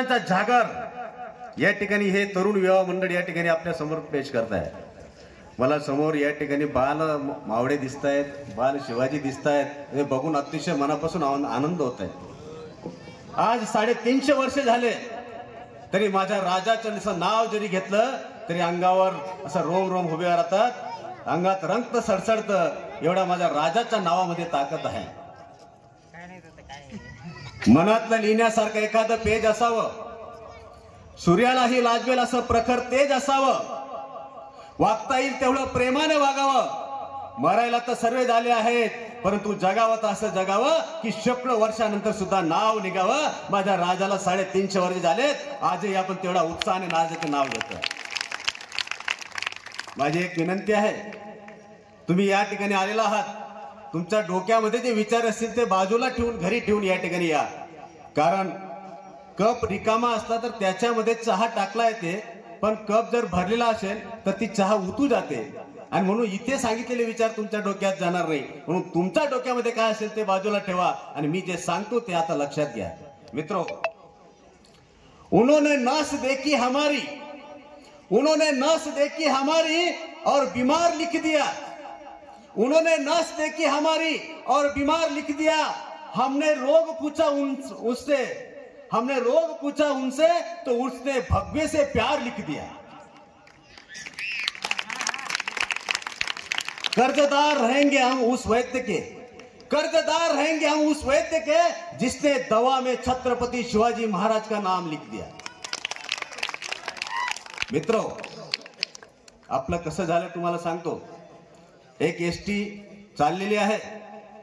तरुणांचा जागर या ठिकाणी हे तरुण विवाह मंडळ या ठिकाणी आपल्या समोर पेश करताय। मला समोर या ठिकाणी बाल मावळे दिसत आहेत, बाल शिवाजी दिसत आहेत, हे बघून अतिशय मनापासून आनंद होत आहे। आज 350 वर्ष झाले तरी माझ्या राजाचं नाव जरी घेतलं तरी अंगावर असं रोम रोम उभे राहतात, अंगात रक्त सडसडतं, एवढा माझ्या राजाच्या नावामध्ये ताकद आहे। मनातलं लिहिण्यासारखं एखादं पेज असावं, सूर्यालाही लाजवेल असं प्रखर तेज असावं, वागता येईल तेवढं प्रेमाने वागावं। मरायला तर सर्व झाले आहेत, परंतु जगावं तर असं जगावं की शेकडो वर्षानंतर सुद्धा नाव निघावं। माझ्या राजाला 350 वर्ष झालेत, आजही आपण तेवढा उत्साहाने राजाचं नाव घेतो। माझी एक विनंती आहे, तुम्ही या ठिकाणी आलेला आहात, तुमच्या डोक्यामध्ये जे विचार असतील ते बाजूला ठेवून घरी ठेवून या ठिकाणी या। कारण कप रिकामा असला तर त्याच्यामध्ये चहा टाकला येते, पण कप जर भरलेला असेल तर ती चहा उतू जाते, आणि म्हणून इथे सांगितलेले विचार तुमच्या डोक्यात जाणार नाही। म्हणून तुमच्या डोक्यामध्ये काय असेल ते बाजूला ठेवा आणि मी जे सांगतो ते आता लक्षात घ्या। मित्रों, उन्होंने नस देखी हमारी, उन्होंने नस देखी हमारी और बीमार लिख दिया, उन्होंने नस देखी हमारी और बीमार लिख दिया। हमने रोग पूछा उससे, हमने रोग पूछा उनसे तो उसने भगवे से प्यार लिख दिया। कर्जदार रहेंगे हम उस वैद्य के, कर्जदार रहेंगे हम उस वैद्य के जिसने दवा में छत्रपति शिवाजी महाराज का नाम लिख दिया। मित्रों, आपलं कसं झालं तुम्हाला सांगतो। एक एसटी चाललेली आहे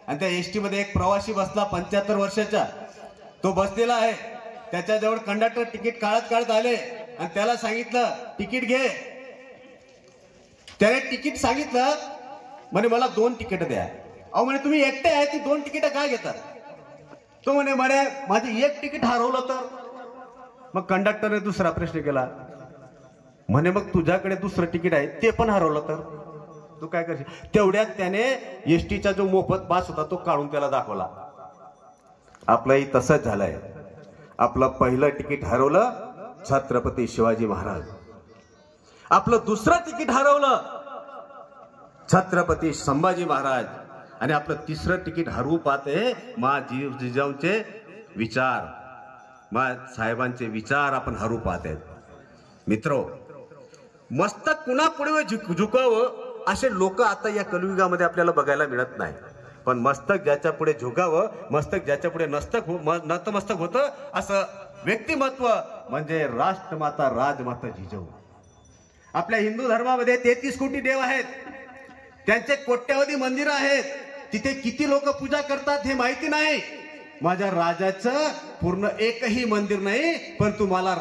आणि त्या एसटी मध्ये एक प्रवासी बसला 75 वर्षाचा, तो बसलेला आहे, त्याच्याजवळ कंडक्टर तिकीट काढत आले आणि त्याला सांगितलं तिकीट घे। त्याने तिकीट सांगितलं, म्हणे मला 2 तिकीट द्या। अहो म्हणे तुम्ही एकटे आहे, ती 2 तिकीट काय घेतात? तो म्हणे माझी एक तिकीट हरवलं तर? मग कंडक्टरने दुसरा प्रश्न केला, म्हणे मग तुझ्याकडे दुसरं तिकीट आहे ते पण हरवलं तर तू काय करशील? तेवढ्यात त्याने एसटीचा जो मोफत पास होता तो काढून त्याला दाखवला। आपलंही तसंच झालंय, आपलं पहिलं तिकीट हरवलं छत्रपती शिवाजी महाराज, आपलं दुसरं तिकीट हरवलं छत्रपती संभाजी महाराज, आणि आपलं तिसरं तिकीट हरवू पाहते जिजाऊंचे विचार, साहेबांचे विचार आपण हरवू पाहते। मित्रो, मस्तक कुणा पुढे झुकावं असे लोक आता या कलियुगामध्ये आपल्याला बघायला मिळत नाही, पण मस्तक ज्याच्या पुढे झुकावं, मस्तक ज्याच्या पुढे नतमस्तक होतं असं व्यक्तिमत्व म्हणजे राष्ट्रमाता राजमाता जिजाऊ। आपल्या हिंदू धर्मामध्ये 33 कोटी देव आहेत, त्यांचे कोट्यावधी मंदिर आहेत, तिथे किती लोक पूजा करतात हे माहिती नाही। माझ्या राजाचं पूर्ण एकही मंदिर नाही, पण तुम्हाला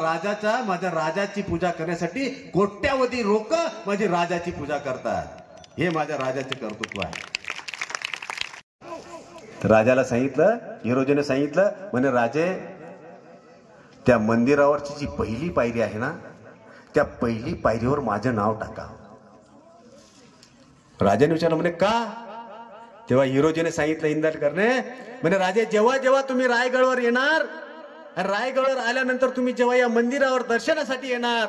माझ्या राजाची पूजा करण्यासाठी कोट्यावधी लोक माझी राजाची पूजा करतात, हे माझ्या राजाचे कर्तृत्व आहे। राजाला सांगितलं, हिरोजीने सांगितलं, म्हणे राजे त्या मंदिरावरची जी पहिली पायरी आहे ना, त्या पहिली पायरीवर माझं नाव टाका। राजाने विचारलं, म्हणे का? तेव्हा हिरोजीने सांगितलं इंदालकरने, म्हणे राजे जेव्हा जेव्हा तुम्ही रायगडवर येणार, रायगडवर आल्यानंतर तुम्ही जेव्हा या मंदिरावर दर्शनासाठी येणार,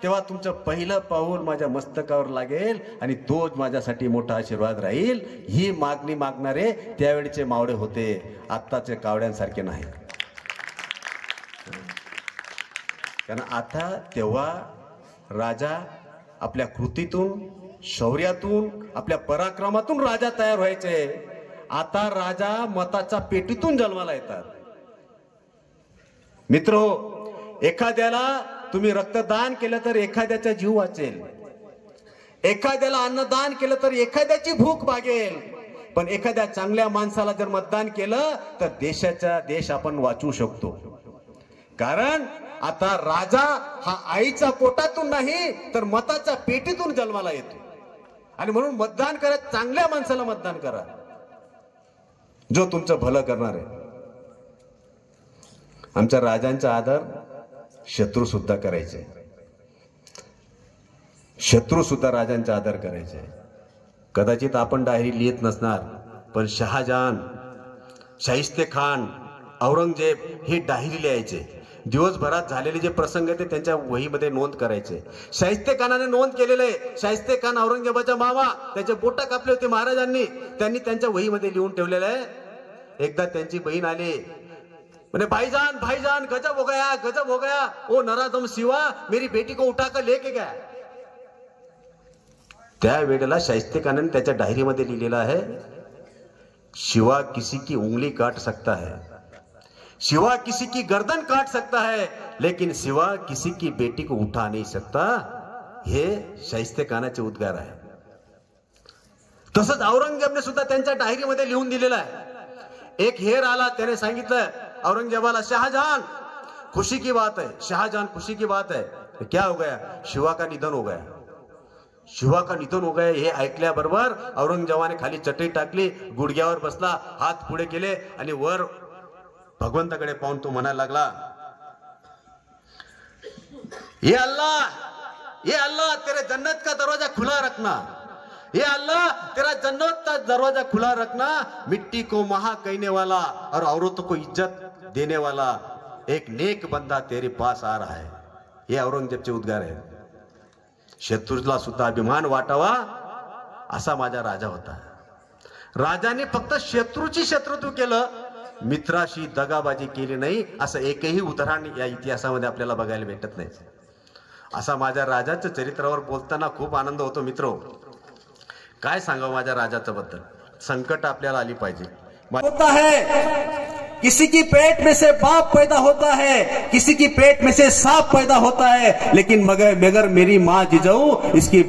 तेव्हा तुमचं पहिलं पाऊल माझ्या मस्तकावर लागेल आणि तोच माझ्यासाठी मोठा आशीर्वाद राहील। ही मागणी मागणारे त्यावेळेचे मावळे होते, आत्ताचे कावड्यांसारखे नाही। कारण आता तेव्हा राजा आपल्या कृतीतून, शौर्यातून, आपल्या पराक्रमातून राजा तयार व्हायचे। आता राजा मताच्या पेटीतून जन्माला येतात। मित्रो, एखाद्याला तुम्ही रक्तदान केलं तर एखाद्याचा जीव वाचेल, एखाद्याला अन्नदान केलं तर एखाद्याची भूक भागेल, पण एखाद्या चांगल्या माणसाला जर मतदान केलं तर देश आपण वाचवू शकतो। कारण आता राजा हा आईच्या पोटातून नाही तर मताच्या पेटीतून जन्माला येतो, आणि म्हणून मतदान करा, चांगल्या माणसाला मतदान करा जो तुमचं भलं करणार आहे। आमच्या राजांचा आदर शत्रू सुद्धा करायचे, शत्रू सुद्धा राजांचा आदर करायचे। कदाचित आपण डायरी लिहित नसणार, पण शहाजहान, शाहिस्ते खान, औरंगजेब हे डायरी लिहायचे। दिवसभरात झालेले जे प्रसंग ते त्यांच्या वहीमध्ये नोंद करायचे. शाहिस्ते खानाने नोंद केलेले आहे. शाहिस्ते खान औरंगजेबाचा मामा, त्याचे बोट कापले होते महाराजांनी, त्यांनी त्यांच्या वहीमध्ये लिहून ठेवलेलं आहे. एकदा त्यांची बहीण आली, म्हणे भाईजान भाईजान गजब हो गया, गजब हो गया, ओ नराधम शिवा मेरी बेटी को उठाकर लेके गया. त्या वेळेला शाहिस्ते खानाने त्याच्या डायरीमध्ये लिहिलेलं आहे, शिवा किसी की उंगली काट सकता है, शिवा किसी की गर्दन काट सकता है, लेकिन शिवा किसी की बेटी को उठा नहीं सकता. हे शाहिस्ते खानाचे उद्गार आहे. तसंच औरंगजेबने सुद्धा त्यांच्या डायरीमध्ये लिहून दिलेलं आहे. एक हेर आला, त्याने सांगितलं औरंगजेबाला, शाहजहान खुशी की बात है, शाहजहान खुशी की बात है. क्या हो गया? शिवा का निधन हो गया. शिवा का निधन हो गया हे ऐकल्याबरोबर औरंगजेबाने खाली चटई टाकली, गुडघ्यावर बसला, हात पुढे केले आणि वर भगवंताकडे पाहून तो म्हणायला लागला, ये अल्लाह तेरे जन्नत का दरवाजा खुला रखना, ये अल्लाह तेरा जन्नत का दरवाजा खुला रखना. मिट्टी को महा कहने वाला और औरतों को इज्जत देने वाला एक नेक बंदा तेरे पास आ रहा है. हे औरंगजेबचे उद्गार आहेत. शत्रूला सुद्धा अभिमान वाटावा असा माझा राजा होता. राजाने फक्त शत्रूची शत्रुत्व केलं, मित्राशी दगाबाजी केली नाही, असं एकही उदाहरण या इतिहासामध्ये आपल्याला बघायला भेटत नाही. असा माझ्या राजाच्या चरित्रावर बोलताना खूप आनंद होतो. मित्रो, काय सांगावं माझ्या राजाच्या बद्दल. संकट आपल्याला आली पाहिजे. होता है किसी की पेट में से बाप पैदा होता है, किसी की पेट में से सांप पैदा होता है, लेकिन मगर मेरी माँ जिजाऊ, इसकी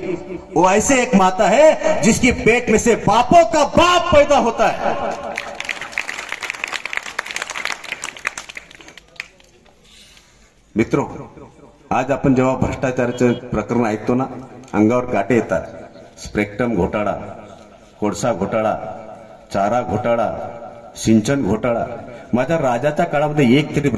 वो ऐसे एक माता है जिसकी पेट में से बापों का बाप पैदा होता है. मित्रो, आज आपण जेव्हा भ्रष्टाचाराचं प्रकरण ऐकतो ना, अंगावर काटे येतात. स्पेक्ट्रम घोटाळा, कोळसा घोटाळा, चारा घोटाळा, सिंचन घोटाळा. माझ्या राजाच्या काळामध्ये एक तरी